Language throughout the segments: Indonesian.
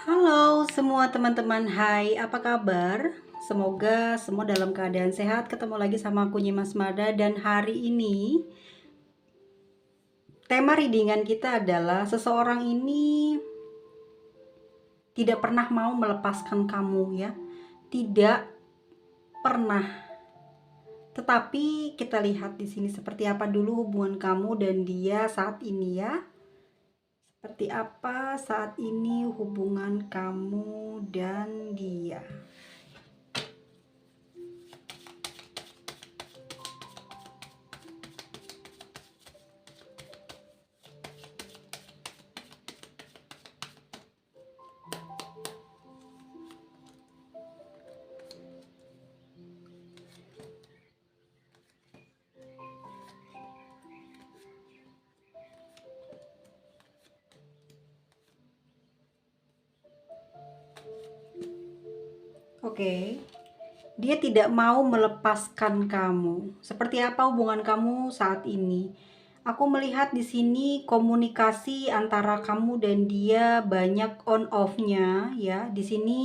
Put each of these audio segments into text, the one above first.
Halo semua teman-teman, hai apa kabar? Semoga semua dalam keadaan sehat. Ketemu lagi sama aku Nyimas Mada, dan hari ini tema readingan kita adalah seseorang ini tidak pernah mau melepaskan kamu ya. Tidak pernah. Tetapi kita lihat di sini seperti apa dulu hubungan kamu dan dia saat ini ya. Seperti apa saat ini hubungan kamu dan dia. Oke. Dia tidak mau melepaskan kamu. Seperti apa hubungan kamu saat ini? Aku melihat di sini komunikasi antara kamu dan dia banyak on off-nya ya. Di sini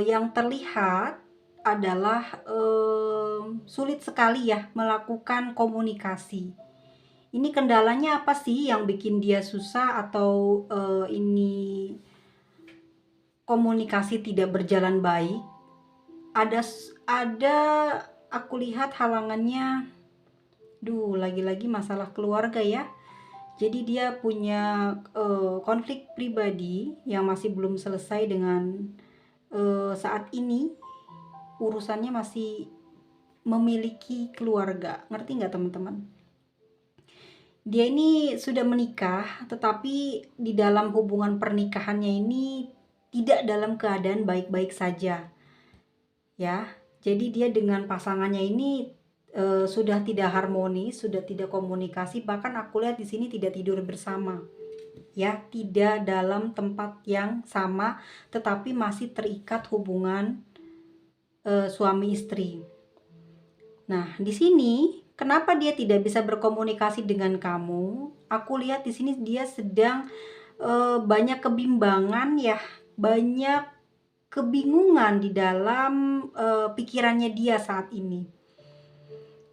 yang terlihat adalah sulit sekali ya melakukan komunikasi. Ini kendalanya apa sih yang bikin dia susah, atau ini komunikasi tidak berjalan baik? Ada aku lihat halangannya. Lagi-lagi masalah keluarga ya. Jadi dia punya konflik pribadi yang masih belum selesai dengan saat ini urusannya masih memiliki keluarga. Ngerti nggak teman-teman? Dia ini sudah menikah, tetapi di dalam hubungan pernikahannya ini tidak dalam keadaan baik-baik saja. Ya, jadi dia dengan pasangannya ini sudah tidak harmonis, sudah tidak komunikasi, bahkan aku lihat di sini tidak tidur bersama. Ya, tidak dalam tempat yang sama, tetapi masih terikat hubungan suami istri. Nah, di sini kenapa dia tidak bisa berkomunikasi dengan kamu? Aku lihat di sini dia sedang banyak kebimbangan ya, banyak kebingungan di dalam pikirannya dia saat ini.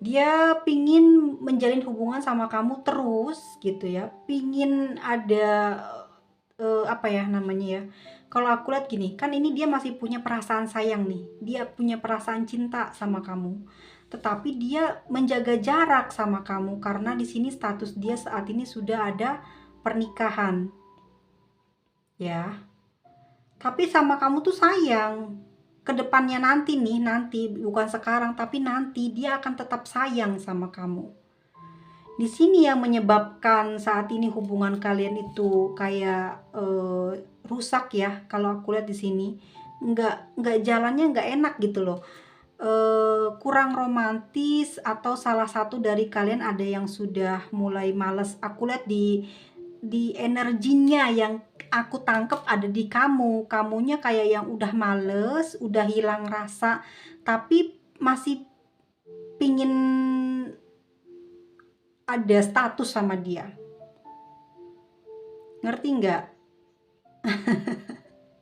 Dia pingin menjalin hubungan sama kamu terus gitu ya, pingin ada apa ya namanya ya, kalau aku lihat gini, kan ini dia masih punya perasaan sayang nih, dia punya perasaan cinta sama kamu, tetapi dia menjaga jarak sama kamu karena di sini status dia saat ini sudah ada pernikahan ya. Tapi sama kamu tuh sayang. Kedepannya nanti nih, nanti bukan sekarang, tapi nanti dia akan tetap sayang sama kamu. Di sini yang menyebabkan saat ini hubungan kalian itu kayak rusak ya. Kalau aku lihat di sini, nggak jalannya nggak enak gitu loh. Kurang romantis, atau salah satu dari kalian ada yang sudah mulai males. Aku lihat di energinya yang aku tangkep ada di kamunya kayak yang udah males, udah hilang rasa, tapi masih pingin ada status sama dia. Ngerti nggak?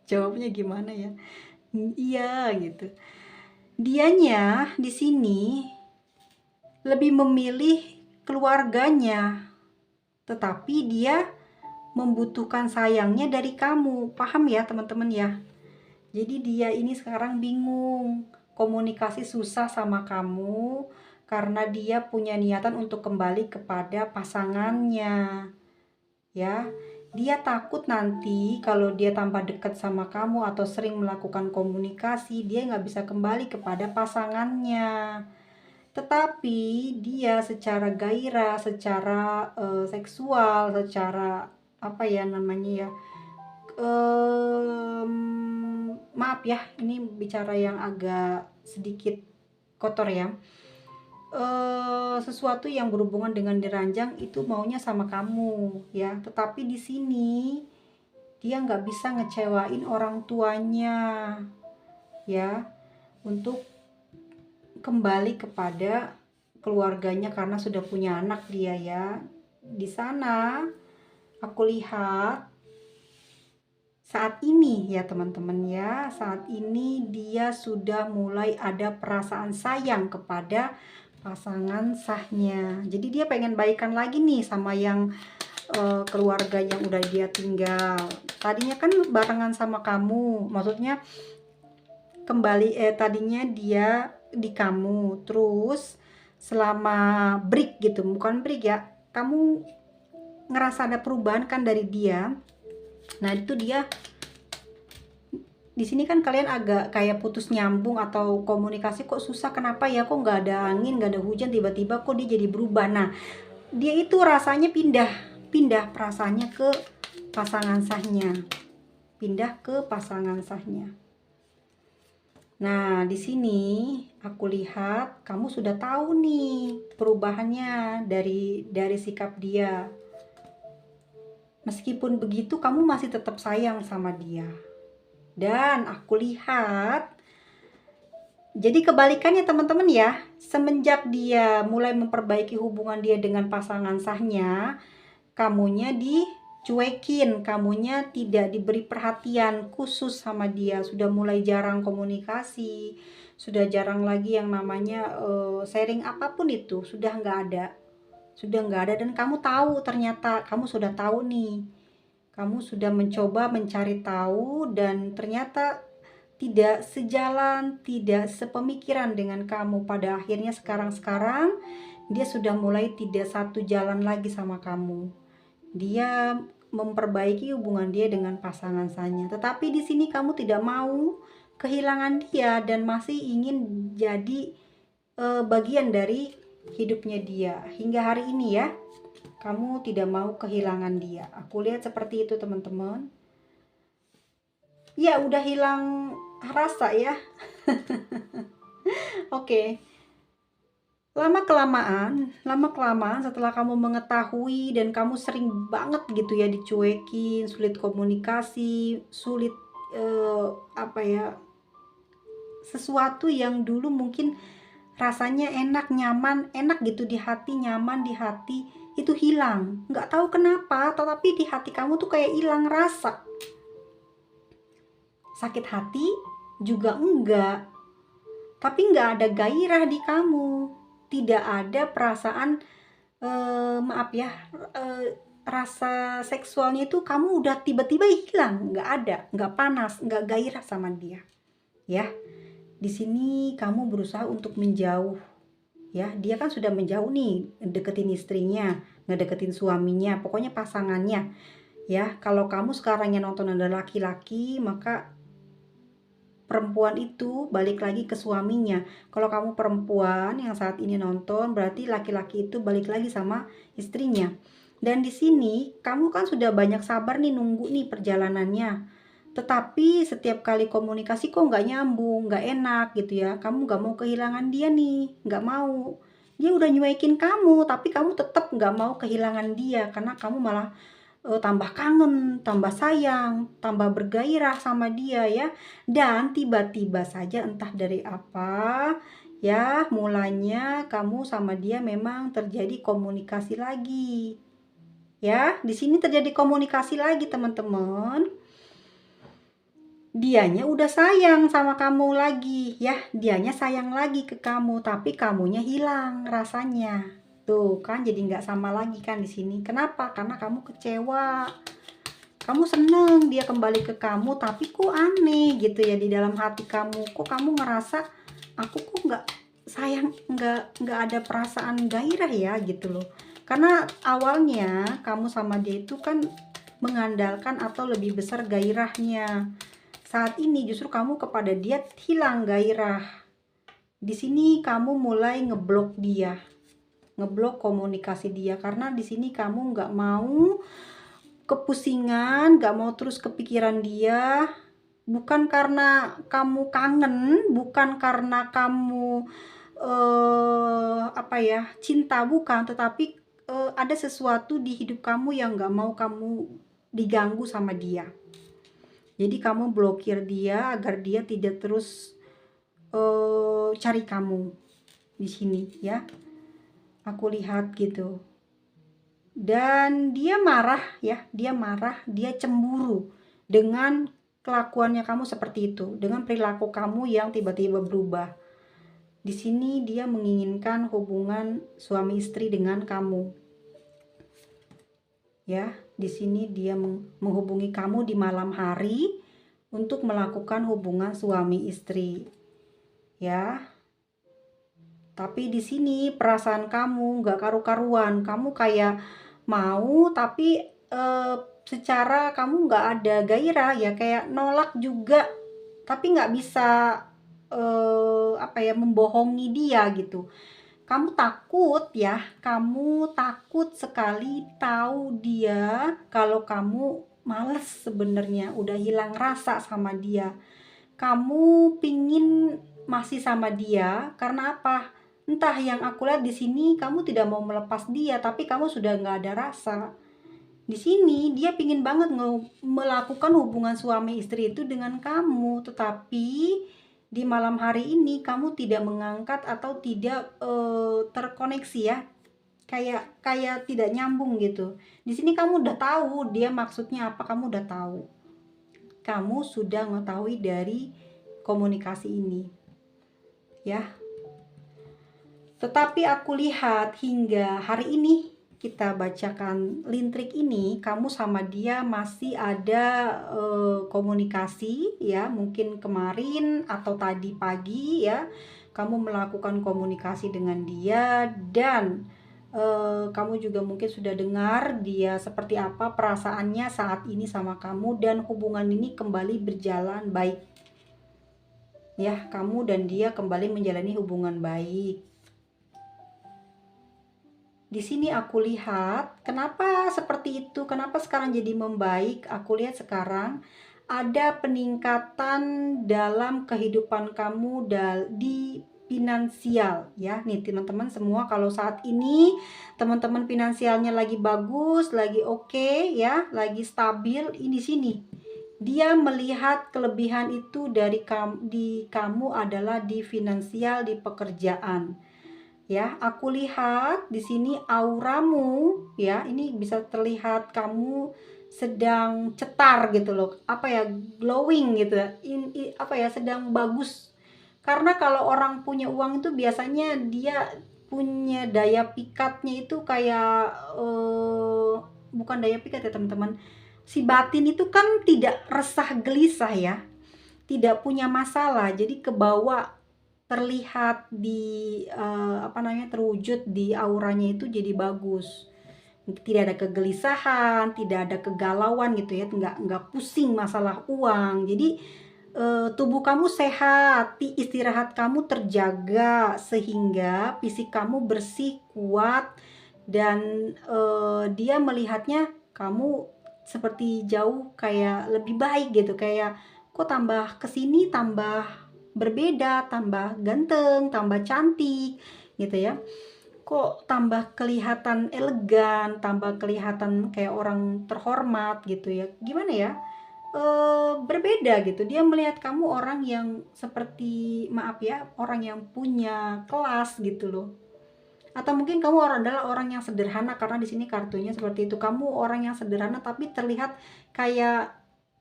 Jawabnya gimana ya? Iya gitu. Dianya di sini lebih memilih keluarganya, tetapi dia membutuhkan sayangnya dari kamu. Paham ya teman-teman ya? Jadi dia ini sekarang bingung, komunikasi susah sama kamu karena dia punya niatan untuk kembali kepada pasangannya. Ya, dia takut nanti kalau dia tambah dekat sama kamu atau sering melakukan komunikasi, dia nggak bisa kembali kepada pasangannya. Tetapi dia secara gairah, secara seksual, secara apa ya namanya ya, maaf ya, ini bicara yang agak sedikit kotor ya. Sesuatu yang berhubungan dengan diranjang itu maunya sama kamu ya, tetapi di sini dia nggak bisa ngecewain orang tuanya ya, untuk kembali kepada keluarganya karena sudah punya anak dia ya. Di sana aku lihat saat ini ya teman-teman ya, saat ini dia sudah mulai ada perasaan sayang kepada pasangan sahnya. Jadi dia pengen baikan lagi nih sama yang keluarga yang udah dia tinggal. Tadinya kan barengan sama kamu, maksudnya kembali tadinya dia di kamu, terus selama break gitu, bukan break ya, kamu ngerasa ada perubahan kan dari dia. Nah itu dia di sini kan kalian agak kayak putus nyambung atau komunikasi kok susah, kenapa ya, kok nggak ada angin, nggak ada hujan, tiba-tiba kok dia jadi berubah. Nah dia itu rasanya pindah perasaannya ke pasangan sahnya, pindah ke pasangan sahnya. Nah di sini aku lihat kamu sudah tahu nih perubahannya dari sikap dia. Meskipun begitu kamu masih tetap sayang sama dia. Dan aku lihat, jadi kebalikannya teman-teman ya, semenjak dia mulai memperbaiki hubungan dia dengan pasangan sahnya, kamunya dicuekin, kamunya tidak diberi perhatian khusus sama dia, sudah mulai jarang komunikasi, sudah jarang lagi yang namanya sharing apapun itu, sudah nggak ada, dan kamu tahu, ternyata kamu sudah tahu nih, kamu sudah mencoba mencari tahu dan ternyata tidak sejalan, tidak sepemikiran dengan kamu. Pada akhirnya sekarang dia sudah mulai tidak satu jalan lagi sama kamu. Dia memperbaiki hubungan dia dengan pasangan sahnya. Tetapi di sini kamu tidak mau kehilangan dia dan masih ingin jadi bagian dari hidupnya dia. Hingga hari ini ya, kamu tidak mau kehilangan dia. Aku lihat seperti itu teman-teman. Ya udah hilang rasa ya. Oke. Lama kelamaan setelah kamu mengetahui dan kamu sering banget gitu ya dicuekin, sulit komunikasi, sulit apa ya, sesuatu yang dulu mungkin rasanya enak, nyaman, enak gitu di hati, nyaman di hati, itu hilang. Nggak tahu kenapa, tetapi di hati kamu tuh kayak hilang rasa. Sakit hati juga enggak, tapi nggak ada gairah di kamu, tidak ada perasaan maaf ya, rasa seksualnya itu kamu udah tiba-tiba hilang, nggak ada, nggak panas, nggak gairah sama dia ya. Di sini kamu berusaha untuk menjauh ya, dia kan sudah menjauh nih, deketin istrinya, ngedeketin suaminya, pokoknya pasangannya ya. Kalau kamu sekarang yang nonton ada laki-laki, maka perempuan itu balik lagi ke suaminya. Kalau kamu perempuan yang saat ini nonton, berarti laki-laki itu balik lagi sama istrinya. Dan di sini kamu kan sudah banyak sabar nih, nunggu nih perjalanannya. Tetapi setiap kali komunikasi kok nggak nyambung, nggak enak gitu ya. Kamu nggak mau kehilangan dia nih, nggak mau. Dia udah nyuekin kamu, tapi kamu tetap nggak mau kehilangan dia karena kamu malah tambah kangen, tambah sayang, tambah bergairah sama dia ya. Dan tiba-tiba saja entah dari apa ya, mulanya kamu sama dia memang terjadi komunikasi lagi. Ya, di sini terjadi komunikasi lagi teman-teman. Dianya udah sayang sama kamu lagi ya, dianya sayang lagi ke kamu, tapi kamunya hilang rasanya. Tuh kan jadi nggak sama lagi kan di sini. Kenapa? Karena kamu kecewa. Kamu seneng dia kembali ke kamu, tapi kok aneh gitu ya di dalam hati kamu. Kok kamu ngerasa aku kok nggak sayang, nggak ada perasaan gairah ya gitu loh. Karena awalnya kamu sama dia itu kan mengandalkan atau lebih besar gairahnya. Saat ini justru kamu kepada dia hilang gairah. Di sini kamu mulai ngeblok dia, ngeblok komunikasi dia, karena di sini kamu nggak mau kepusingan, nggak mau terus kepikiran dia. Bukan karena kamu kangen, bukan karena kamu apa ya, cinta, bukan, tetapi ada sesuatu di hidup kamu yang nggak mau kamu diganggu sama dia. Jadi kamu blokir dia agar dia tidak terus cari kamu di sini ya. Aku lihat gitu. Dan dia marah ya, dia marah, dia cemburu. dengan kelakuannya kamu seperti itu, dengan perilaku kamu yang tiba-tiba berubah. Di sini dia menginginkan hubungan suami istri dengan kamu. Ya, di sini dia menghubungi kamu di malam hari untuk melakukan hubungan suami istri. Ya. Tapi di sini perasaan kamu nggak karu-karuan, kamu kayak mau tapi secara kamu nggak ada gairah ya, kayak nolak juga, tapi nggak bisa membohongi dia gitu. Kamu takut ya, kamu takut sekali tahu dia kalau kamu males sebenarnya, udah hilang rasa sama dia. Kamu pingin masih sama dia karena apa? Entah, yang aku lihat di sini kamu tidak mau melepas dia, tapi kamu sudah nggak ada rasa. Di sini dia pingin banget melakukan hubungan suami istri itu dengan kamu, tetapi di malam hari ini kamu tidak mengangkat atau tidak terkoneksi ya, kayak tidak nyambung gitu. Di sini kamu udah tahu dia maksudnya apa, kamu udah tahu, kamu sudah mengetahui dari komunikasi ini ya. Tetapi aku lihat hingga hari ini kita bacakan lintrik ini, kamu sama dia masih ada komunikasi ya, mungkin kemarin atau tadi pagi ya, kamu melakukan komunikasi dengan dia, dan kamu juga mungkin sudah dengar dia seperti apa perasaannya saat ini sama kamu, dan hubungan ini kembali berjalan baik ya, kamu dan dia kembali menjalani hubungan baik. Di sini aku lihat, kenapa seperti itu, kenapa sekarang jadi membaik? Aku lihat sekarang ada peningkatan dalam kehidupan kamu di finansial ya. Nih teman-teman semua, kalau saat ini teman-teman finansialnya lagi bagus, lagi oke ya, lagi stabil, ini sini. Dia melihat kelebihan itu dari kamu adalah di finansial, di pekerjaan. Ya, aku lihat di sini auramu ya, ini bisa terlihat kamu sedang cetar gitu loh, glowing gitu ya, sedang bagus. Karena kalau orang punya uang itu biasanya dia punya daya pikatnya itu kayak bukan daya pikat ya teman-teman, si batin itu kan tidak resah gelisah ya, tidak punya masalah, jadi kebawa, terlihat di terwujud di auranya itu jadi bagus. Tidak ada kegelisahan, tidak ada kegalauan gitu ya, nggak pusing masalah uang. Jadi tubuh kamu sehat, istirahat kamu terjaga sehingga fisik kamu bersih, kuat, dan dia melihatnya kamu seperti jauh kayak lebih baik gitu, kayak kok tambah kesini tambah berbeda, tambah ganteng, tambah cantik gitu ya, kok tambah kelihatan elegan, tambah kelihatan kayak orang terhormat gitu ya, gimana ya, berbeda gitu. Dia melihat kamu orang yang seperti, maaf ya, orang yang punya kelas gitu loh. Atau mungkin kamu adalah orang yang sederhana, karena di sini kartunya seperti itu. Kamu orang yang sederhana tapi terlihat kayak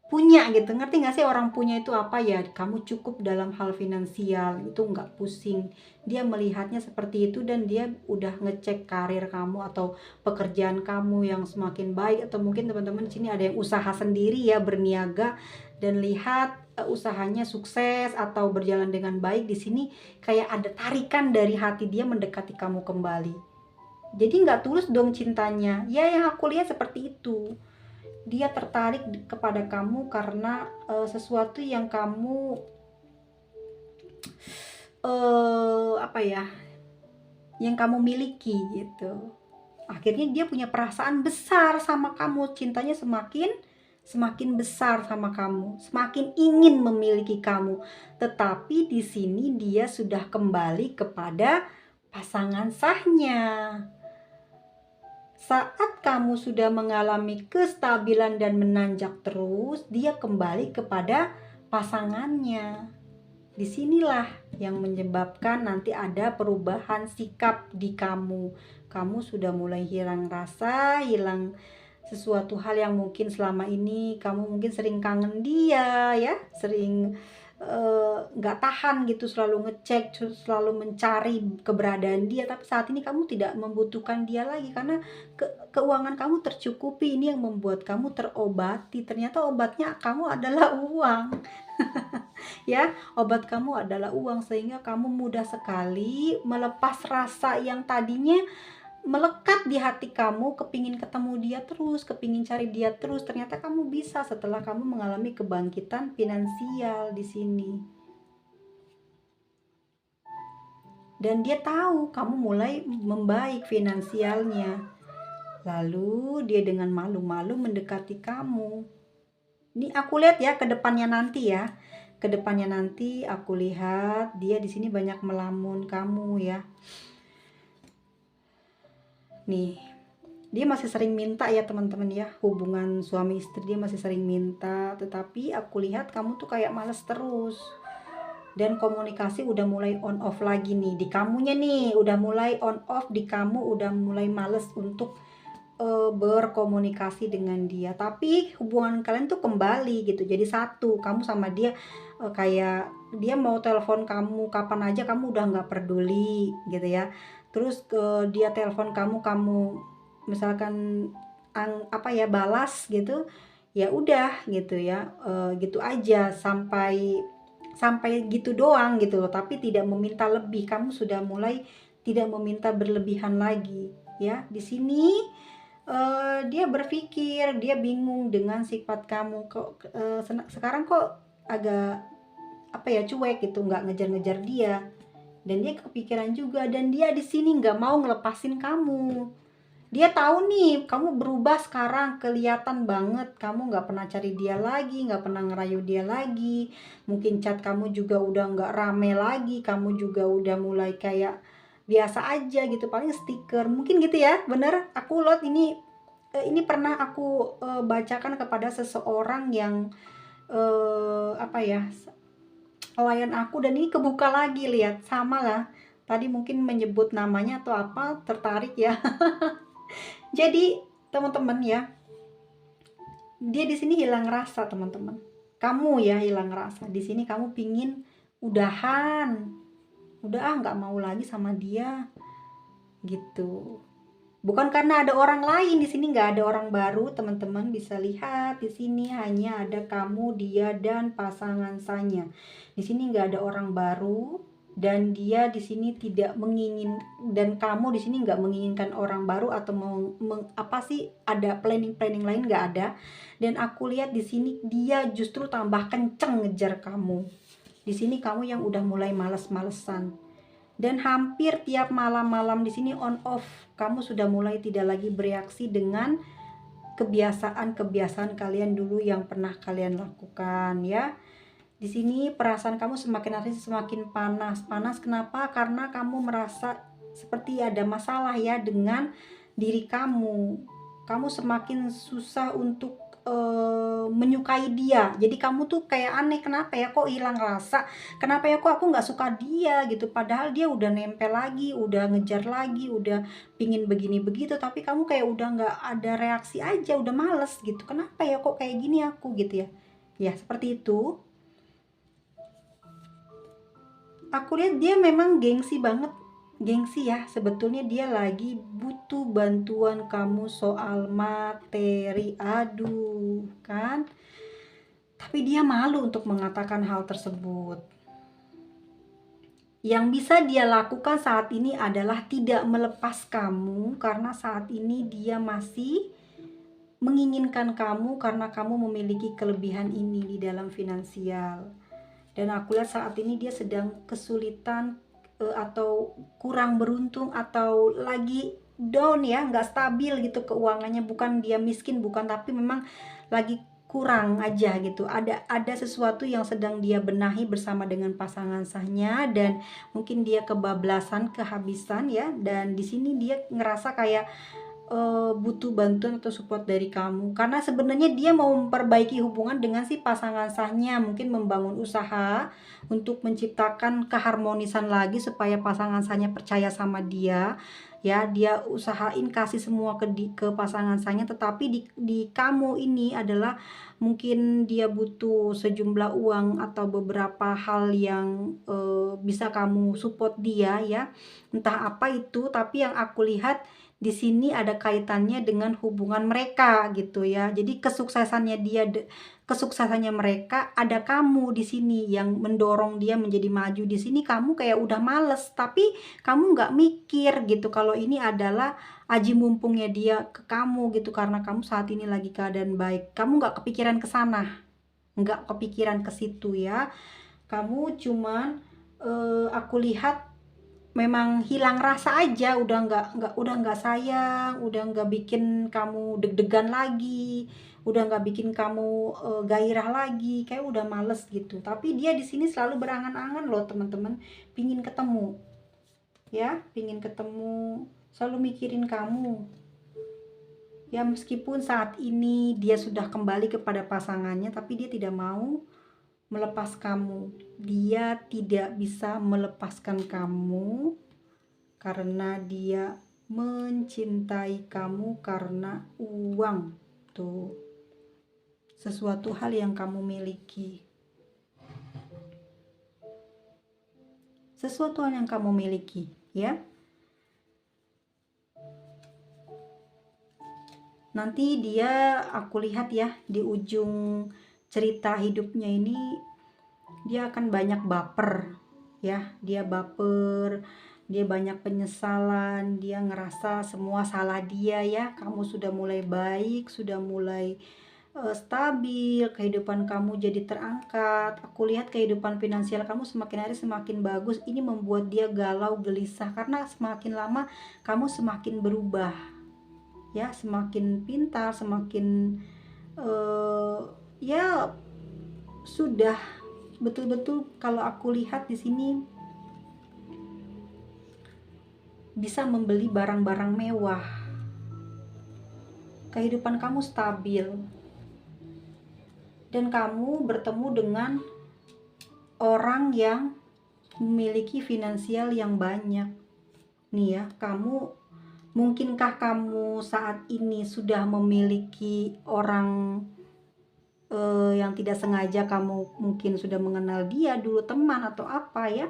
punya gitu, ngerti gak sih orang punya itu apa ya? Kamu cukup dalam hal finansial, itu nggak pusing. Dia melihatnya seperti itu, dan dia udah ngecek karir kamu atau pekerjaan kamu yang semakin baik. Atau mungkin teman-teman di sini ada yang usaha sendiri ya, berniaga, dan lihat usahanya sukses atau berjalan dengan baik. Di sini kayak ada tarikan dari hati dia mendekati kamu kembali. Jadi nggak tulus dong cintanya ya, yang aku lihat seperti itu. Dia tertarik kepada kamu karena sesuatu yang kamu yang kamu miliki gitu. Akhirnya dia punya perasaan besar sama kamu, cintanya semakin besar sama kamu, semakin ingin memiliki kamu. Tetapi di sini dia sudah kembali kepada pasangan sahnya. Saat kamu sudah mengalami kestabilan dan menanjak terus, dia kembali kepada pasangannya. Disinilah yang menyebabkan nanti ada perubahan sikap di kamu. Kamu sudah mulai hilang rasa, hilang sesuatu hal yang mungkin selama ini kamu mungkin sering kangen dia ya, sering nggak tahan gitu, selalu ngecek, selalu mencari keberadaan dia, tapi saat ini kamu tidak membutuhkan dia lagi karena keuangan kamu tercukupi. Ini yang membuat kamu terobati, ternyata obatnya kamu adalah uang. Ya, obat kamu adalah uang, sehingga kamu mudah sekali melepas rasa yang tadinya melekat di hati kamu, kepingin ketemu dia terus, kepingin cari dia terus. Ternyata kamu bisa setelah kamu mengalami kebangkitan finansial di sini. Dan dia tahu kamu mulai membaik finansialnya. Lalu dia dengan malu-malu mendekati kamu. Ini aku lihat ya ke depannya nanti ya. Ke depannya nanti aku lihat dia di sini banyak melamun kamu ya. Nih, dia masih sering minta ya teman-teman ya, hubungan suami istri dia masih sering minta, tetapi aku lihat kamu tuh kayak males terus. Dan komunikasi udah mulai on off lagi nih di kamunya nih, udah mulai on off di kamu, udah mulai males untuk berkomunikasi dengan dia. Tapi hubungan kalian tuh kembali gitu, jadi satu, kamu sama dia kayak dia mau telepon kamu kapan aja kamu udah nggak peduli gitu ya. Terus dia telepon kamu, kamu misalkan apa ya, balas gitu, ya udah gitu ya, gitu aja sampai sampai gitu doang gitu loh, tapi tidak meminta lebih. Kamu sudah mulai tidak meminta berlebihan lagi ya. Di sini dia berpikir, dia bingung dengan sifat kamu kok, sekarang kok agak apa ya, cuek gitu, nggak ngejar-ngejar dia. Dan dia kepikiran juga, dan dia di sini nggak mau ngelepasin kamu. Dia tahu nih kamu berubah sekarang, kelihatan banget kamu nggak pernah cari dia lagi, nggak pernah ngerayu dia lagi. Mungkin chat kamu juga udah nggak rame lagi, kamu juga udah mulai kayak biasa aja gitu, paling stiker mungkin gitu ya. Bener, aku lihat ini pernah aku bacakan kepada seseorang yang apa ya, klien aku, dan ini kebuka lagi, lihat sama lah tadi, mungkin menyebut namanya atau apa, tertarik ya. Jadi teman-teman ya, dia di sini hilang rasa teman-teman. Kamu ya hilang rasa di sini, kamu pingin udahan, udah nggak mau lagi sama dia gitu. Bukan karena ada orang lain, di sini nggak ada orang baru, teman-teman bisa lihat di sini hanya ada kamu, dia, dan pasangan saya. Di sini nggak ada orang baru, dan dia di sini tidak mengingin, dan kamu di sini nggak menginginkan orang baru atau apa sih, ada planning lain nggak ada. Dan aku lihat di sini dia justru tambah kenceng ngejar kamu. Di sini kamu yang udah mulai males-malesan. Dan hampir tiap malam-malam di sini on off, kamu sudah mulai tidak lagi bereaksi dengan kebiasaan-kebiasaan kalian dulu yang pernah kalian lakukan ya. Di sini perasaan kamu semakin hari semakin panas. Panas kenapa? Karena kamu merasa seperti ada masalah ya dengan diri kamu. Kamu semakin susah untuk menyukai dia. Jadi kamu tuh kayak aneh, kenapa ya kok hilang rasa? Kenapa ya kok aku nggak suka dia gitu? Padahal dia udah nempel lagi, udah ngejar lagi, udah pingin begini begitu. Tapi kamu kayak udah nggak ada reaksi aja, udah males gitu. Kenapa ya kok kayak gini aku gitu ya? Ya seperti itu. Aku lihat dia memang gengsi banget, gengsi ya. Sebetulnya dia lagi butuh bantuan kamu soal materi, aduh kan. Tapi dia malu untuk mengatakan hal tersebut. Yang bisa dia lakukan saat ini adalah tidak melepas kamu, karena saat ini dia masih menginginkan kamu karena kamu memiliki kelebihan ini di dalam finansial. Dan aku lihat saat ini dia sedang kesulitan atau kurang beruntung, atau lagi down ya, nggak stabil gitu keuangannya. Bukan dia miskin, bukan, tapi memang lagi kurang aja gitu. Ada sesuatu yang sedang dia benahi bersama dengan pasangan sahnya, dan mungkin dia kebablasan, kehabisan ya. Dan di sini dia ngerasa kayak butuh bantuan atau support dari kamu, karena sebenarnya dia mau memperbaiki hubungan dengan si pasangan sahnya, mungkin membangun usaha untuk menciptakan keharmonisan lagi supaya pasangan sahnya percaya sama dia ya, dia usahain kasih semua ke pasangan saya, tetapi di kamu ini adalah mungkin dia butuh sejumlah uang atau beberapa hal yang bisa kamu support dia ya, entah apa itu, tapi yang aku lihat di sini ada kaitannya dengan hubungan mereka gitu ya. Jadi kesuksesannya mereka, ada kamu di sini yang mendorong dia menjadi maju. Di sini kamu kayak udah males, tapi kamu nggak mikir gitu kalau ini adalah aji mumpungnya dia ke kamu gitu, karena kamu saat ini lagi keadaan baik. Kamu nggak kepikiran ke sana, nggak kepikiran ke situ ya. Kamu cuman aku lihat memang hilang rasa aja, udah nggak sayang, udah nggak bikin kamu deg-degan lagi, udah nggak bikin kamu gairah lagi, kayak udah males gitu. Tapi dia di sini selalu berangan-angan loh teman-teman, pingin ketemu ya, pingin ketemu, selalu mikirin kamu ya. Meskipun saat ini dia sudah kembali kepada pasangannya, tapi dia tidak mau melepas kamu. Dia tidak bisa melepaskan kamu karena dia mencintai kamu karena uang. Tuh, sesuatu hal yang kamu miliki, sesuatu hal yang kamu miliki ya. Nanti dia, aku lihat ya, di ujung cerita hidupnya ini dia akan banyak baper ya. Dia baper, dia banyak penyesalan, dia ngerasa semua salah dia ya. Kamu sudah mulai baik, sudah mulai stabil, kehidupan kamu jadi terangkat. Aku lihat kehidupan finansial kamu semakin hari semakin bagus. Ini membuat dia galau, gelisah, karena semakin lama kamu semakin berubah ya, semakin pintar, semakin ya sudah betul-betul, kalau aku lihat di sini bisa membeli barang-barang mewah. Kehidupan kamu stabil dan kamu bertemu dengan orang yang memiliki finansial yang banyak nih ya. Mungkinkah kamu saat ini sudah memiliki orang yang tidak sengaja kamu mungkin sudah mengenal dia dulu, teman atau apa ya.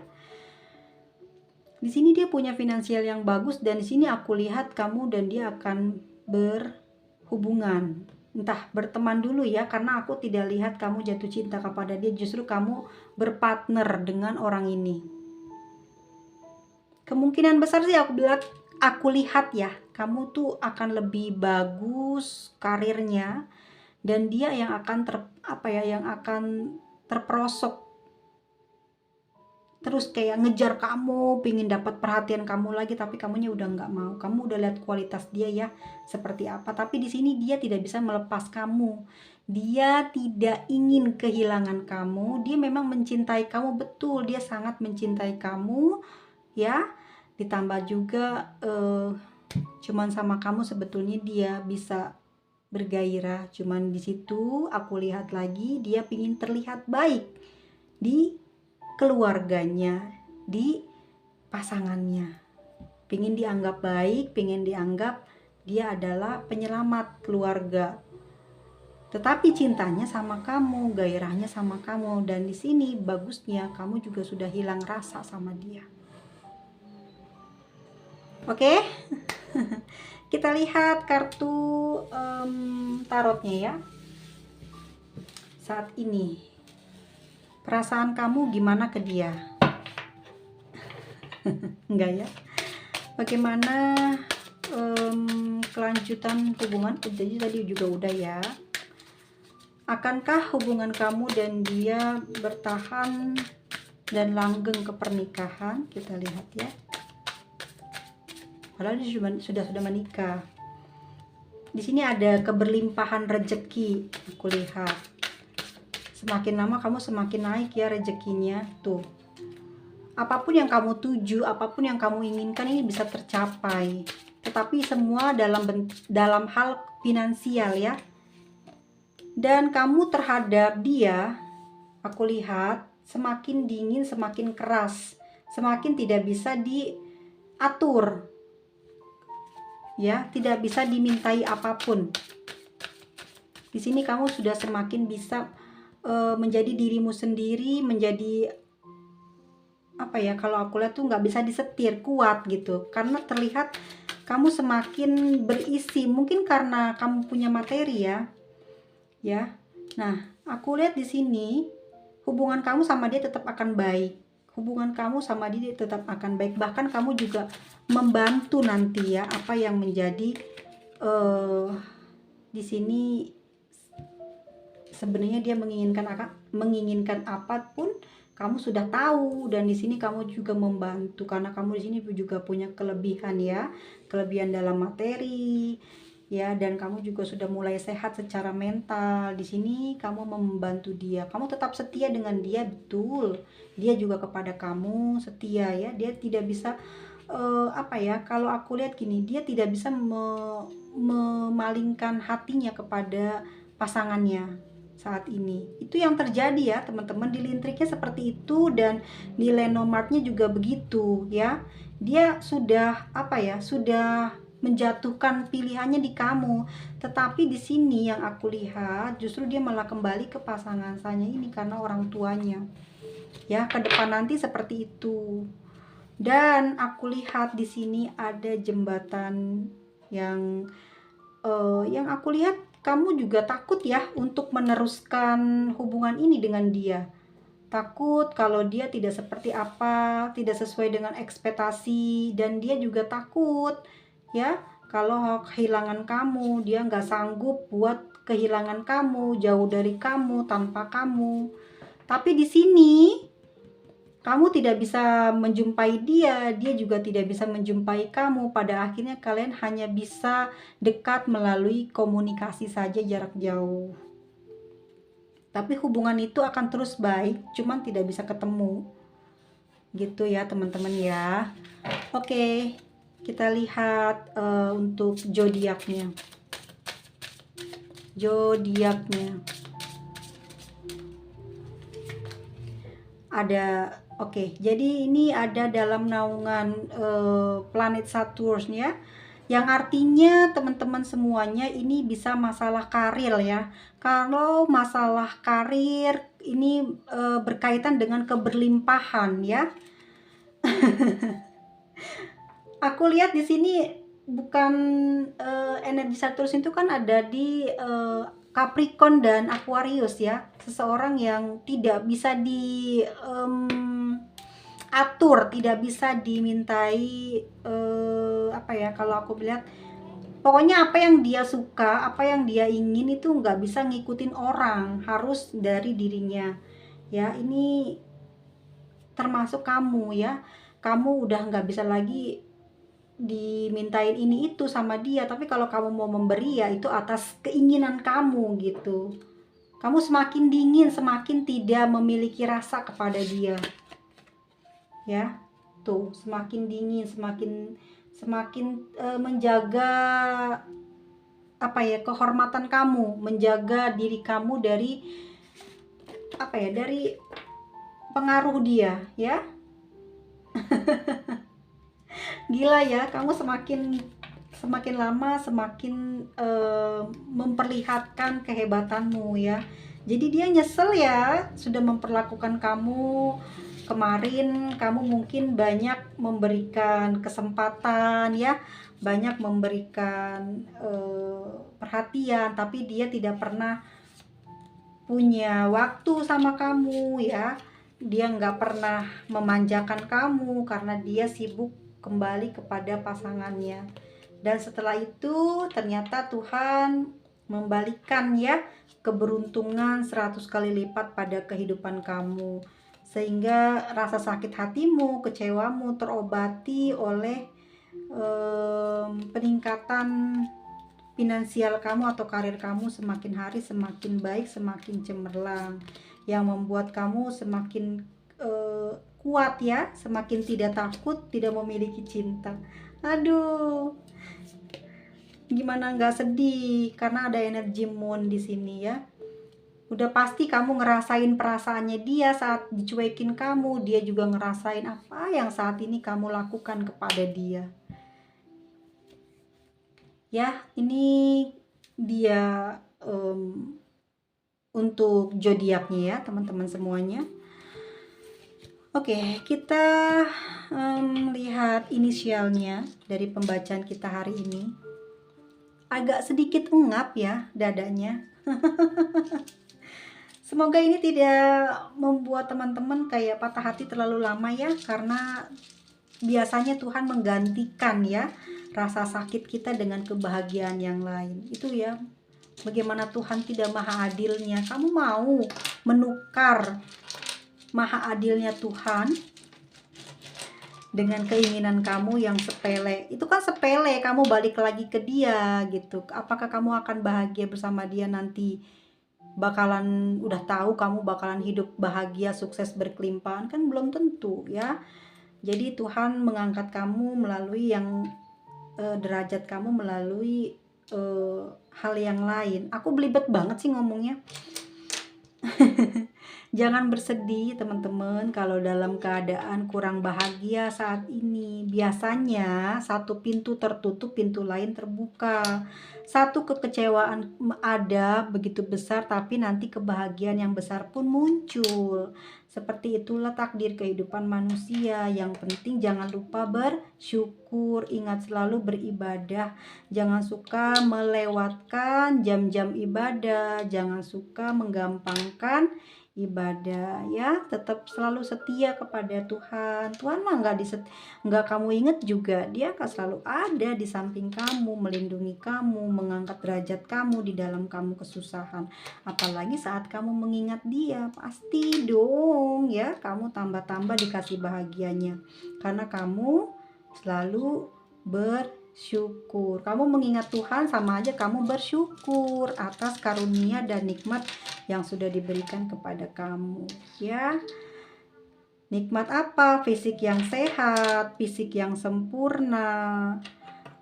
Di sini dia punya finansial yang bagus, dan di sini aku lihat kamu dan dia akan berhubungan. Entah berteman dulu ya, karena aku tidak lihat kamu jatuh cinta kepada dia, justru kamu berpartner dengan orang ini. Kemungkinan besar sih aku lihat ya, kamu tuh akan lebih bagus karirnya, dan dia yang akan terperosok terus kayak ngejar kamu, pingin dapat perhatian kamu lagi, tapi kamunya udah nggak mau. Kamu udah lihat kualitas dia ya seperti apa, tapi di sini dia tidak bisa melepas kamu. Dia tidak ingin kehilangan kamu. Dia memang mencintai kamu, betul, dia sangat mencintai kamu ya. Ditambah juga cuman sama kamu sebetulnya dia bisa bergairah. Cuman di situ aku lihat lagi dia pingin terlihat baik di keluarganya, di pasangannya, pingin dianggap baik, pingin dianggap dia adalah penyelamat keluarga. Tetapi cintanya sama kamu, gairahnya sama kamu, dan di sini bagusnya kamu juga sudah hilang rasa sama dia. Oke? Kita lihat kartu tarotnya ya. Saat ini perasaan kamu gimana ke dia? Enggak ya? Bagaimana kelanjutan hubungan? Jadi tadi juga udah ya. Akankah hubungan kamu dan dia bertahan dan langgeng ke pernikahan? Kita lihat ya. Padahal dia sudah menikah. Di sini ada keberlimpahan rezeki, aku lihat. Semakin lama kamu semakin naik ya rezekinya tuh. Apapun yang kamu tuju, apapun yang kamu inginkan ini bisa tercapai. Tetapi semua dalam hal finansial ya. Dan kamu terhadap dia, aku lihat semakin dingin, semakin keras, semakin tidak bisa diatur. ya, tidak bisa dimintai apapun. Di sini kamu sudah semakin bisa menjadi dirimu sendiri, menjadi apa ya, kalau aku lihat tuh nggak bisa disetir, kuat gitu, karena terlihat kamu semakin berisi, mungkin karena kamu punya materi ya. Nah, aku lihat di sini hubungan kamu sama dia tetap akan baik. Hubungan kamu sama dia tetap akan baik. Bahkan kamu juga membantu nanti ya, apa yang menjadi di sini sebenarnya dia menginginkan apapun kamu sudah tahu, dan di sini kamu juga membantu karena kamu di sini juga punya kelebihan ya, kelebihan dalam materi ya, dan kamu juga sudah mulai sehat secara mental. Di sini kamu membantu dia, kamu tetap setia dengan dia, betul. Dia juga kepada kamu setia ya, dia tidak bisa apa ya, kalau aku lihat gini, dia tidak bisa memalingkan hatinya kepada pasangannya saat ini. Itu yang terjadi ya teman-teman, di Lintriknya seperti itu, dan di Lenormandnya juga begitu ya. Dia sudah apa ya, sudah menjatuhkan pilihannya di kamu, tetapi di sini yang aku lihat justru dia malah kembali ke pasangan saya ini karena orang tuanya ya, ke depan nanti seperti itu. Dan aku lihat di sini ada jembatan yang aku lihat kamu juga takut ya untuk meneruskan hubungan ini dengan dia. Takut kalau dia tidak seperti apa, tidak sesuai dengan ekspektasi, dan dia juga takut ya kalau kehilangan kamu, dia nggak sanggup buat kehilangan kamu, jauh dari kamu, tanpa kamu. Tapi di sini kamu tidak bisa menjumpai dia, dia juga tidak bisa menjumpai kamu. Pada akhirnya kalian hanya bisa dekat melalui komunikasi saja jarak jauh. Tapi hubungan itu akan terus baik, cuman tidak bisa ketemu. Gitu ya teman-teman ya. Oke, kita lihat untuk zodiaknya. Ada, oke, jadi ini ada dalam naungan planet Saturn ya, yang artinya teman-teman semuanya ini bisa masalah karir ya. Kalau masalah karir ini berkaitan dengan keberlimpahan ya. Aku lihat di sini bukan energi Saturn itu kan ada di Capricorn dan Aquarius ya, seseorang yang tidak bisa atur, tidak bisa dimintai apa ya, kalau aku lihat pokoknya apa yang dia suka, apa yang dia ingin itu nggak bisa ngikutin orang, harus dari dirinya ya. Ini termasuk kamu ya, kamu udah nggak bisa lagi dimintain ini itu sama dia, tapi kalau kamu mau memberi ya itu atas keinginan kamu gitu. Kamu semakin dingin, semakin tidak memiliki rasa kepada dia ya. Tuh, semakin dingin, semakin menjaga apa ya, kehormatan kamu, menjaga diri kamu dari apa ya, dari pengaruh dia ya. Gila ya, kamu semakin lama semakin memperlihatkan kehebatanmu ya. Jadi dia nyesel ya sudah memperlakukan kamu. Kemarin kamu mungkin banyak memberikan kesempatan ya, banyak memberikan perhatian, tapi dia tidak pernah punya waktu sama kamu ya. Dia nggak pernah memanjakan kamu karena dia sibuk kembali kepada pasangannya. Dan setelah itu ternyata Tuhan membalikkan ya keberuntungan 100 kali lipat pada kehidupan kamu, sehingga rasa sakit hatimu, kecewamu terobati oleh peningkatan finansial kamu atau karir kamu semakin hari semakin baik, semakin cemerlang, yang membuat kamu semakin kuat ya, semakin tidak takut, tidak memiliki cinta. Aduh, gimana nggak sedih karena ada energi moon di sini ya. Udah pasti kamu ngerasain perasaannya dia saat dicuekin kamu, dia juga ngerasain apa yang saat ini kamu lakukan kepada dia. Ya, ini dia untuk zodiaknya ya teman-teman semuanya. Oke, kita lihat inisialnya dari pembacaan kita hari ini. Agak sedikit engap ya dadanya. Semoga ini tidak membuat teman-teman kayak patah hati terlalu lama ya, karena biasanya Tuhan menggantikan ya rasa sakit kita dengan kebahagiaan yang lain. Itu ya, bagaimana Tuhan tidak maha adilnya. Kamu mau menukar maha adilnya Tuhan dengan keinginan kamu yang sepele? Itu kan sepele, kamu balik lagi ke dia gitu. Apakah kamu akan bahagia bersama dia nanti? Bakalan udah tahu kamu bakalan hidup bahagia, sukses, berkelimpahan? Kan belum tentu ya. Jadi Tuhan mengangkat kamu melalui yang derajat kamu melalui hal yang lain. Aku belibet banget sih ngomongnya. Jangan bersedih teman-teman kalau dalam keadaan kurang bahagia saat ini. Biasanya satu pintu tertutup, pintu lain terbuka. Satu kekecewaan ada begitu besar, tapi nanti kebahagiaan yang besar pun muncul. Seperti itulah takdir kehidupan manusia. Yang penting jangan lupa bersyukur, ingat selalu beribadah. Jangan suka melewatkan jam-jam ibadah, jangan suka menggampangkan ibadah ya. Tetap selalu setia kepada Tuhan. Tuhan mah nggak kamu ingat juga, dia akan selalu ada di samping kamu, melindungi kamu, mengangkat derajat kamu di dalam kamu kesusahan. Apalagi saat kamu mengingat dia, pasti dong ya kamu tambah-tambah dikasih bahagianya, karena kamu selalu bersyukur. Kamu mengingat Tuhan sama aja kamu bersyukur atas karunia dan nikmat yang sudah diberikan kepada kamu ya. Nikmat apa? Fisik yang sehat, fisik yang sempurna,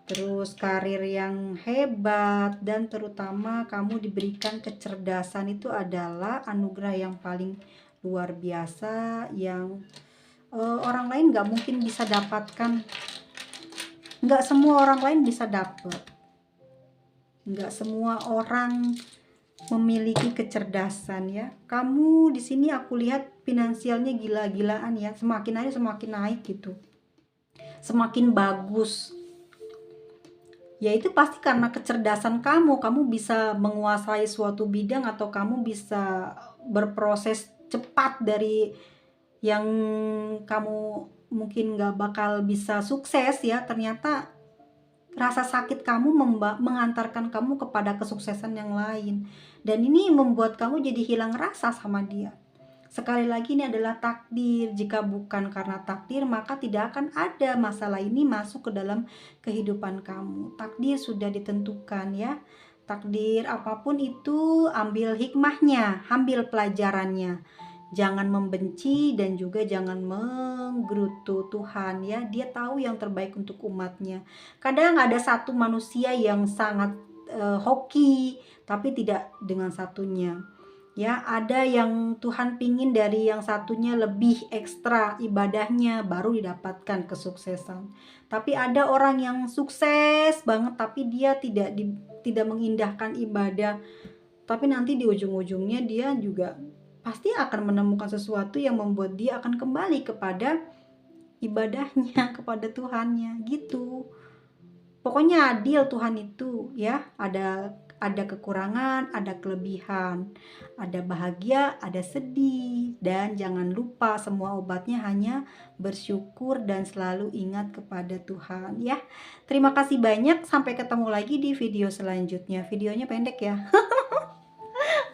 terus karir yang hebat, dan terutama kamu diberikan kecerdasan. Itu adalah anugerah yang paling luar biasa yang orang lain nggak mungkin bisa dapatkan. Nggak semua orang lain bisa dapat. Nggak semua orang memiliki kecerdasan ya. Kamu di sini aku lihat finansialnya gila-gilaan ya. Semakin hari semakin naik gitu. Semakin bagus. Ya itu pasti karena kecerdasan kamu. Kamu bisa menguasai suatu bidang, atau kamu bisa berproses cepat dari yang kamu mungkin gak bakal bisa sukses ya. Ternyata rasa sakit kamu mengantarkan kamu kepada kesuksesan yang lain, dan ini membuat kamu jadi hilang rasa sama dia. Sekali lagi, ini adalah takdir. Jika bukan karena takdir, maka tidak akan ada masalah ini masuk ke dalam kehidupan kamu. Takdir sudah ditentukan ya. Takdir apapun itu, ambil hikmahnya, ambil pelajarannya. Jangan membenci dan juga jangan menggerutu Tuhan ya. Dia tahu yang terbaik untuk umatnya. Kadang ada satu manusia yang sangat hoki, tapi tidak dengan satunya ya. Ada yang Tuhan pingin dari yang satunya lebih ekstra ibadahnya, baru didapatkan kesuksesan. Tapi ada orang yang sukses banget, tapi dia tidak mengindahkan ibadah. Tapi nanti di ujung-ujungnya dia juga pasti akan menemukan sesuatu yang membuat dia akan kembali kepada ibadahnya, kepada Tuhannya gitu. Pokoknya adil Tuhan itu ya. Ada kekurangan, ada kelebihan, ada bahagia, ada sedih, dan jangan lupa semua obatnya hanya bersyukur dan selalu ingat kepada Tuhan ya. Terima kasih banyak, sampai ketemu lagi di video selanjutnya. Videonya pendek ya.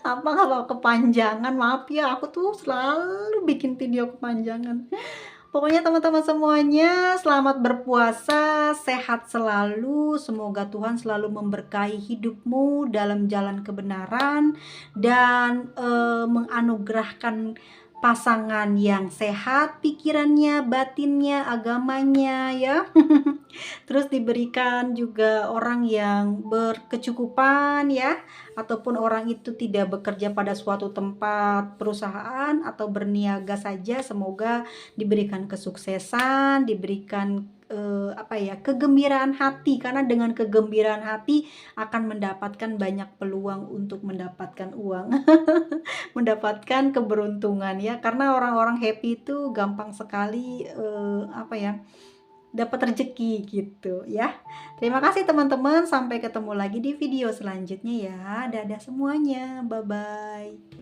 Apa kalau kepanjangan, maaf ya, aku tuh selalu bikin video kepanjangan. Pokoknya teman-teman semuanya, selamat berpuasa, sehat selalu. Semoga Tuhan selalu memberkahi hidupmu dalam jalan kebenaran, dan menganugerahkan pasangan yang sehat, pikirannya, batinnya, agamanya ya. Terus diberikan juga orang yang berkecukupan ya, ataupun orang itu tidak bekerja pada suatu tempat perusahaan atau berniaga saja, semoga diberikan kesuksesan, diberikan apa ya, kegembiraan hati, karena dengan kegembiraan hati akan mendapatkan banyak peluang untuk mendapatkan uang, mendapatkan keberuntungan ya, karena orang-orang happy itu gampang sekali, apa ya, dapat rezeki gitu ya. Terima kasih teman-teman, sampai ketemu lagi di video selanjutnya ya. Dadah semuanya, bye-bye.